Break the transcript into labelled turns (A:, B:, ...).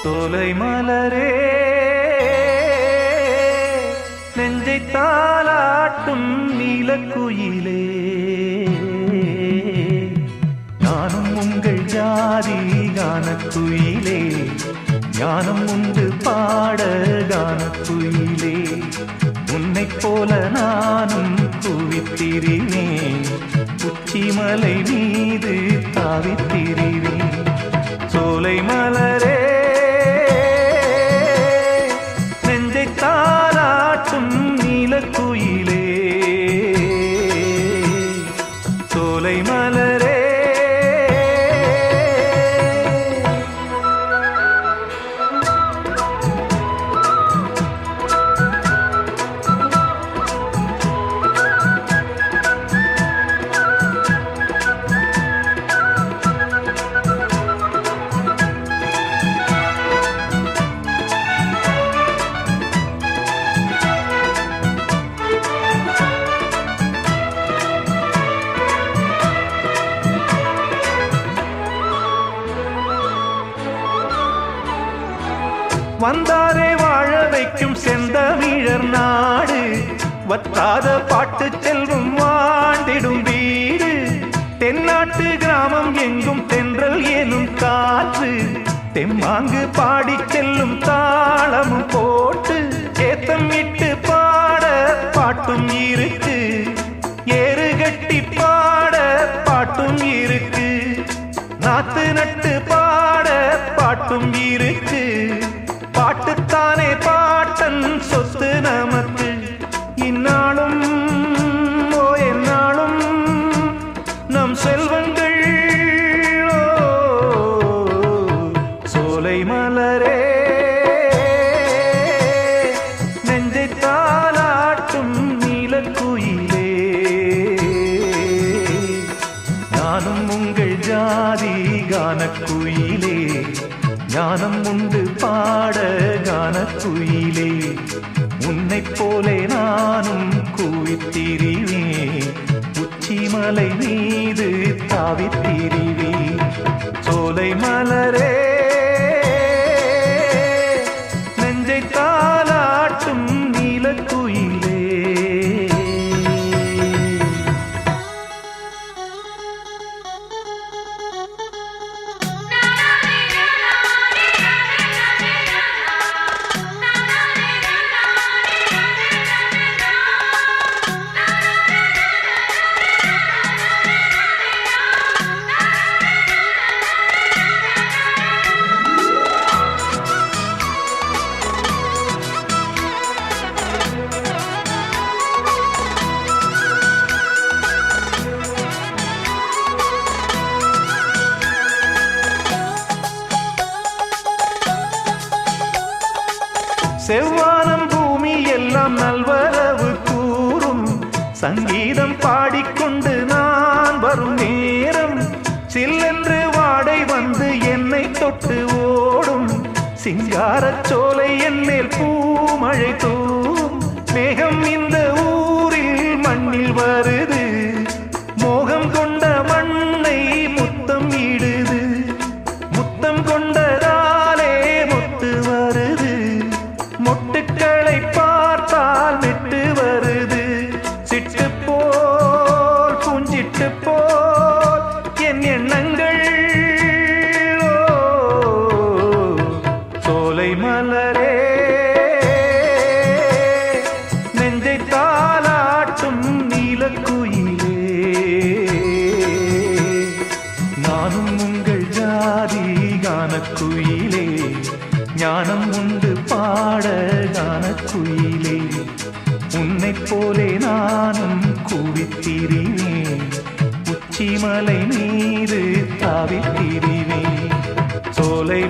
A: சோலை மலரே நெஞ்சை தாலாட்டும் நீலக்குயிலே, நானும் உங்கள் ஜாதி கானக்குயிலே, ஞானம் உண்டு பாட கானக்குயிலே. உன்னைப் போல நானும் குவித்திரிவேன், உச்சிமலை மீது தாவித்திரிவேன். சோலை மலரே நெஞ்சை தாலாட்டும் நீலக்குயிலே, சோலை மலரே. வந்தாரே வாழ வைக்கும் செந்தமிழர் நாடு, வற்றாத பாட்டு செல்வம் வாழ்ந்திடும் வீடு. தென்னாட்டு கிராமம் எங்கும் தென்றல் எனும் காற்று, தெம்மாங்கு பாடி செல்லும் தாளமும் போட்டு ஏத்தம் இட்டு பாட பாட்டும் இருக்கு, ஏறு கட்டி பாட பாட்டும் இருக்கு, நாத்து நட்டு பாட பாட்டும் இருக்கு. பாட்டுத்தானே பாட்டன் சொத்து நமக்கு, இந்நாளும் ஓ எந்நாளும் நம் செல்வங்கள். சோலை மலரே நெஞ்சை தாலாட்டும் நீலக்குயிலே, நானும் உங்கள் ஜாதி கானக்குயிலே, ஞானம் உண்டு பாட கானக்குயிலே. உன்னைப் போலே நானும் கூவித்திரிவேன், உச்சிமலை மீது தாவித்திரிவேன். சோலை மலரே நெஞ்சை தாலாட்டும் நீலக்குயிலே. செவ்வானம் பூமி எல்லாம் நல்வரவு கூறும், சங்கீதம் பாடிக்கொண்டு நான் வரும் நேரம், சில்லென்று வாடை வந்து என்னை தொட்டு ஓடும், சிங்காரச் சோலை என் மேல் பூமழை தூவும். மேகம் இந்த ஊரில் மண்ணில் வருது, மோகம் கொண்ட மண்ணை முத்தம் இடுது, முத்தம் கொண்டதாலே முத்து வருது, மொட்டுக்களை பார்த்தால் விட்டு வருது, சிட்டு போல் பூஞ்சிட்டு போல் என் எண்ணங்கள். சோலை மலரே நெஞ்சை தாலாட்டும் நீலக்குயிலே, நானும் உங்கள் ஜாதி கானக்குயிலே, ஞானம் உண்டு பாட கானக்குயிலே. உன்னைப் போலே நானும் கூவித்திரிவேன், உச்சிமலை மீது தாவித்திரிவேன். சோலை